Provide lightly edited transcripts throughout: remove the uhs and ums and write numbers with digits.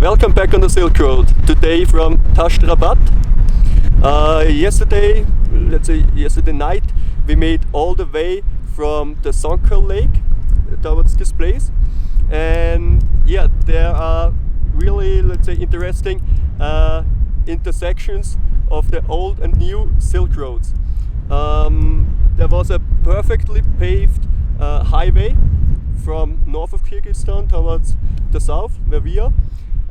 Welcome back on the Silk Road. Today from Tash Rabat. Yesterday night, we made all the way from the Sonker Lake towards this place, and yeah, there are really, interesting intersections of the old and new Silk Roads. There was a perfectly paved highway from north of Kyrgyzstan towards the south, where we are,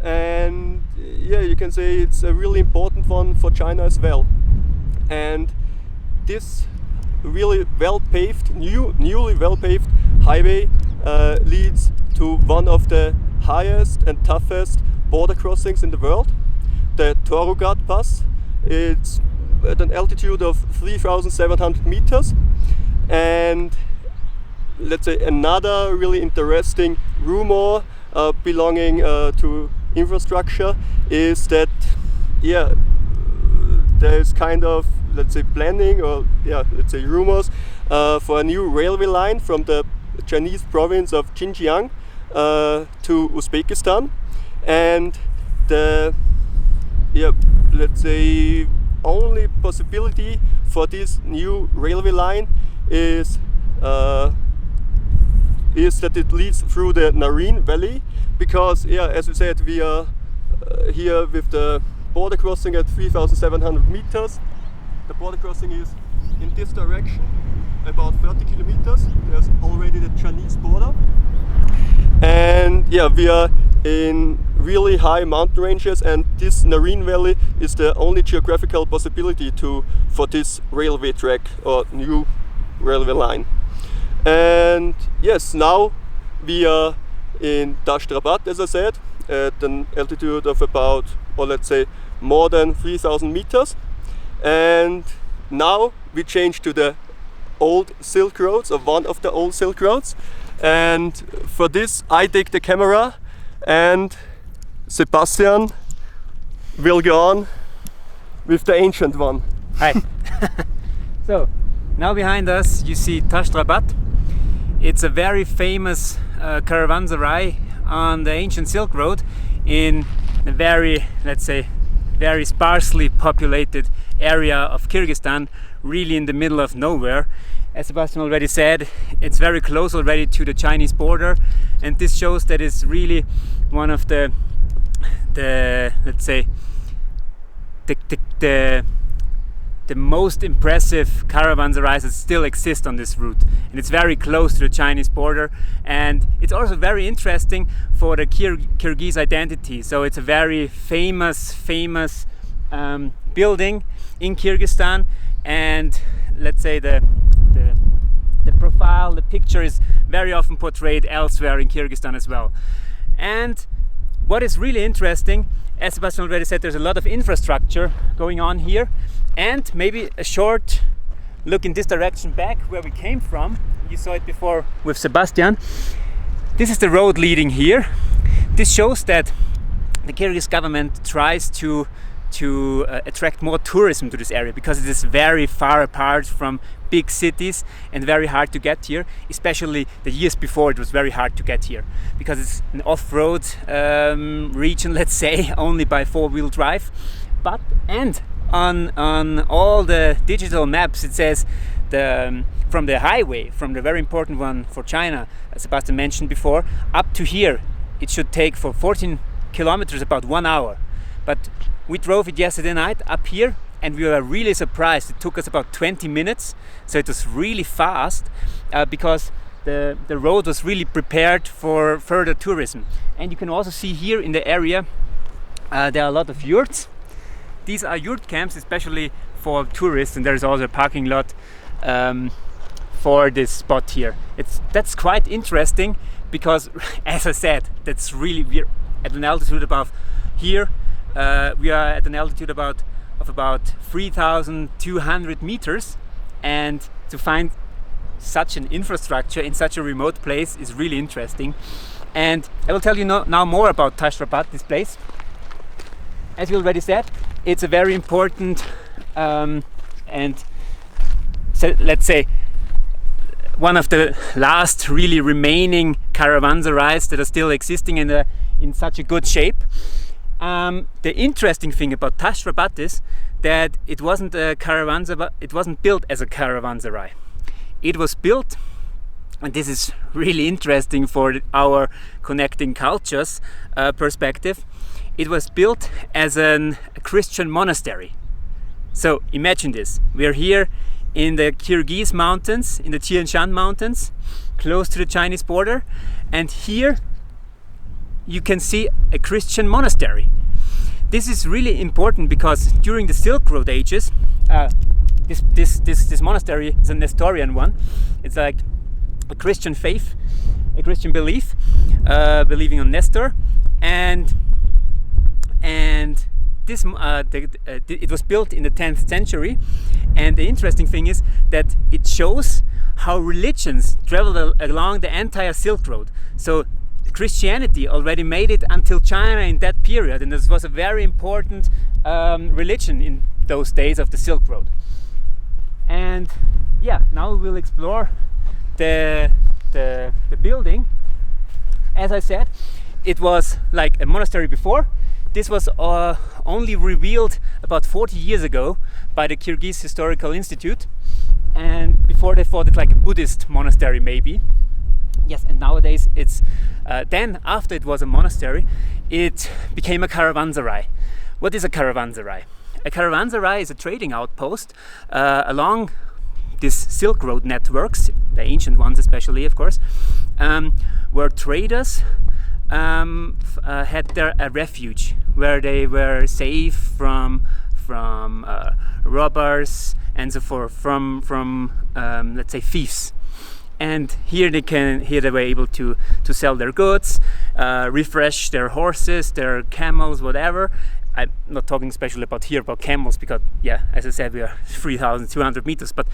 and yeah, you can say it's a really important one for China as well. And this really newly well paved highway leads to one of the highest and toughest border crossings in the world, the Tash Pass. It's at an altitude of 3,700 meters, and another really interesting rumor belonging to infrastructure is that there's kind of planning or rumors for a new railway line from the Chinese province of Xinjiang to Uzbekistan, and the only possibility for this new railway line is that it leads through the Naryn Valley, because as we said, we are here with the border crossing at 3,700 meters. The border crossing is in this direction, about 30 kilometers. There's already the Chinese border, and we are in really high mountain ranges, and this Naryn Valley is the only geographical possibility for this railway track or new railway line. And yes, now we are in Tash Rabat, as I said, at an altitude of about, more than 3,000 meters. And now we change to the old Silk Roads, or one of the old Silk Roads. And for this, I take the camera, and Sebastian will go on with the ancient one. Hi. So, now behind us you see Tash Rabat. It's a very famous caravanserai on the ancient Silk Road in a very, very sparsely populated area of Kyrgyzstan, really in the middle of nowhere. As Sebastian already said, it's very close already to the Chinese border, and this shows that it's really one of the most impressive caravanserais that still exist on this route, and it's very close to the Chinese border, and it's also very interesting for the Kyrgyz identity. So it's a very famous building in Kyrgyzstan, and the profile, the picture is very often portrayed elsewhere in Kyrgyzstan as well. And what is really interesting, as Sebastian already said, there's a lot of infrastructure going on here. And maybe a short look in this direction back where we came from. You saw it before with Sebastian. This is the road leading here. This shows that the Kyrgyz government tries to attract more tourism to this area, because it is very far apart from big cities and very hard to get here. Especially the years before, it was very hard to get here because it's an off-road region, only by four-wheel drive. And on all the digital maps it says from the highway, from the very important one for China, as Sebastian mentioned before, up to here it should take for 14 kilometers about 1 hour. But we drove it yesterday night up here, and we were really surprised. It took us about 20 minutes, so it was really fast because the road was really prepared for further tourism. And you can also see here in the area there are a lot of yurts. These are yurt camps, especially for tourists, and there's also a parking lot for this spot here. That's quite interesting because, as I said, we're at an altitude above here. We are at an altitude of about 3,200 meters, and to find such an infrastructure in such a remote place is really interesting. And I will tell you now more about Tash Rabat, this place. As we already said, it's a very important one of the last really remaining caravanserais that are still existing in such a good shape. The interesting thing about Tash Rabat is that it wasn't a caravanserai. It wasn't built as a caravanserai. It was built, and this is really interesting for our connecting cultures perspective. It was built as a Christian monastery. So imagine this: we are here in the Kyrgyz mountains, in the Tian Shan mountains, close to the Chinese border, and here you can see a Christian monastery. This is really important because during the Silk Road ages, this monastery is a Nestorian one. It's like a Christian faith, a Christian belief, believing on Nestor, and this it was built in the 10th century. And the interesting thing is that it shows how religions traveled along the entire Silk Road. So Christianity already made it until China in that period, and this was a very important religion in those days of the Silk Road. And yeah, now we will explore the building. As I said, it was like a monastery before. This was only revealed about 40 years ago by the Kyrgyz Historical Institute, and before they thought it like a Buddhist monastery maybe. Yes, and nowadays it's then after it was a monastery, it became a caravanserai. What is a caravanserai? A caravanserai is a trading outpost along these Silk Road networks, the ancient ones especially, of course, where traders had a refuge where they were safe from robbers and so forth, from let's say thieves. And here they were able to sell their goods, refresh their horses, their camels, whatever. I'm not talking especially about camels, because yeah, as I said, we are 3,200 meters, but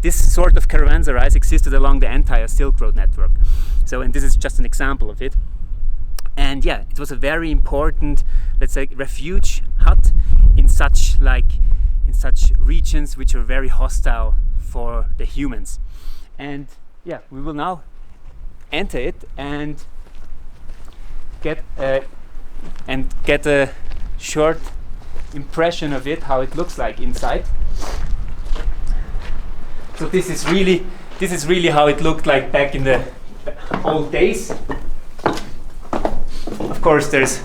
this sort of caravanserais existed along the entire Silk Road network. So, and this is just an example of it. And yeah, it was a very important, let's say, refuge hut in such regions which are very hostile for the humans. And yeah, we will now enter it and get a short impression of it, how it looks like inside. So this is really how it looked like back in the old days. Of course, there's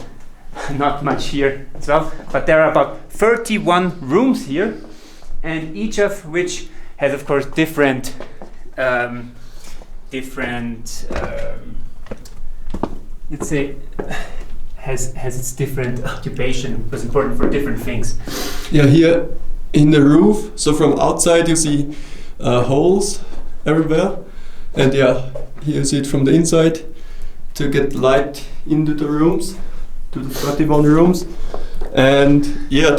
not much here as well, but there are about 31 rooms here, and each of which has, of course, different let's say has its different occupation. It was important for different things. Yeah, here in the roof, so from outside you see holes everywhere, and yeah, here you see it from the inside to get light into the rooms, to the 31 rooms. And yeah,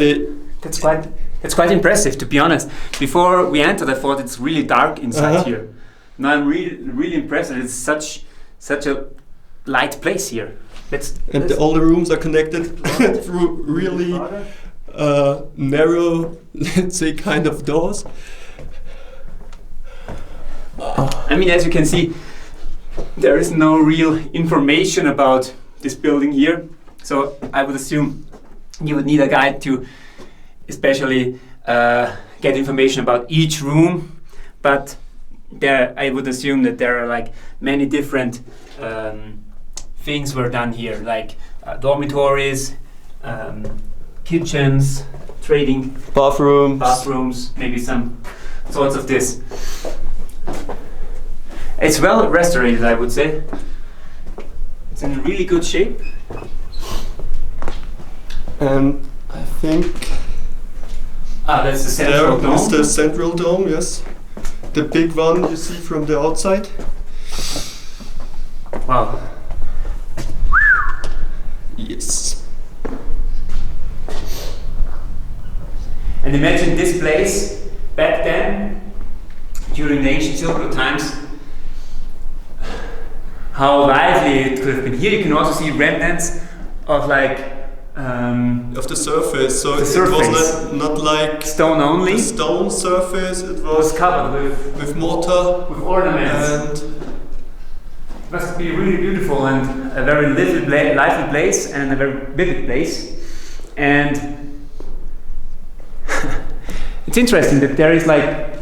that's quite impressive, to be honest. Before we entered, I thought it's really dark inside here. Now I'm really impressed that it's such a light place here. All the rooms are connected through really narrow, let's say, kind of doors. I mean, as you can see, there is no real information about this building here. So I would assume you would need a guide to especially get information about each room. But I would assume that there are like many different things were done here, like dormitories, kitchens, trading bathrooms, maybe some sorts of this. It's well restored, I would say. It's in really good shape. And I think that's the central dome. That's the central dome, yes. The big one you see from the outside. Wow. Yes. And imagine this place back then, during the ancient Silk Road times, how lively it could have been. Here you can also see remnants of of the surface. So it surface. Was not like stone only. The stone surface. It was covered with mortar, with ornaments. And it must be really beautiful and a very lively place and a very vivid place. And it's interesting that there is like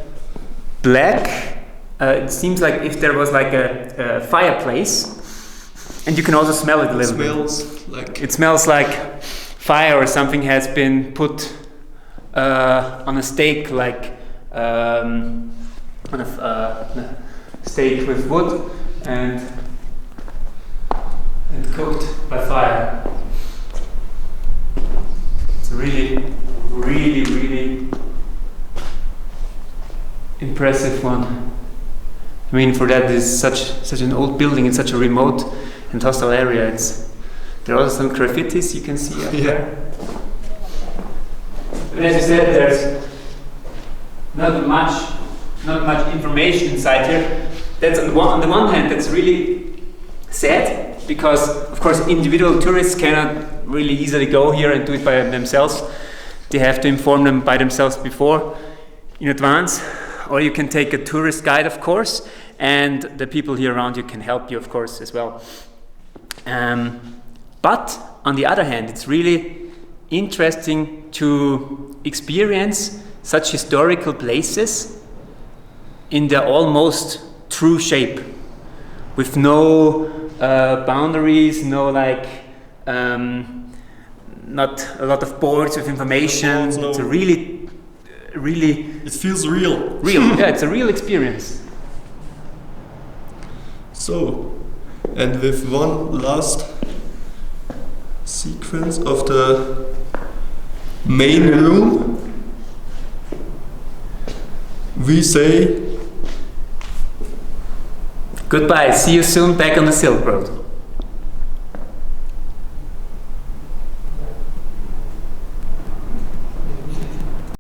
black. It seems like if there was like a fireplace, and you can also smell it a little bit. It smells like fire or something has been put on a stake, like on a stake with wood and cooked by fire. It's really, really, really impressive one. I mean, for that is such an old building in such a remote and hostile area. There are also some graffitis you can see up there. But as you said, there's not much information inside here. That's on the one hand, that's really sad, because of course individual tourists cannot really easily go here and do it by themselves. They have to inform them by themselves before, in advance, or you can take a tourist guide, of course, and the people here around you can help you, of course, as well. But on the other hand, it's really interesting to experience such historical places in their almost true shape, with no boundaries, no like not a lot of boards with information. No. It's a really It feels real. Yeah, it's a real experience. So, and with one last sequence of the main room, we say goodbye, see you soon back on the Silk Road.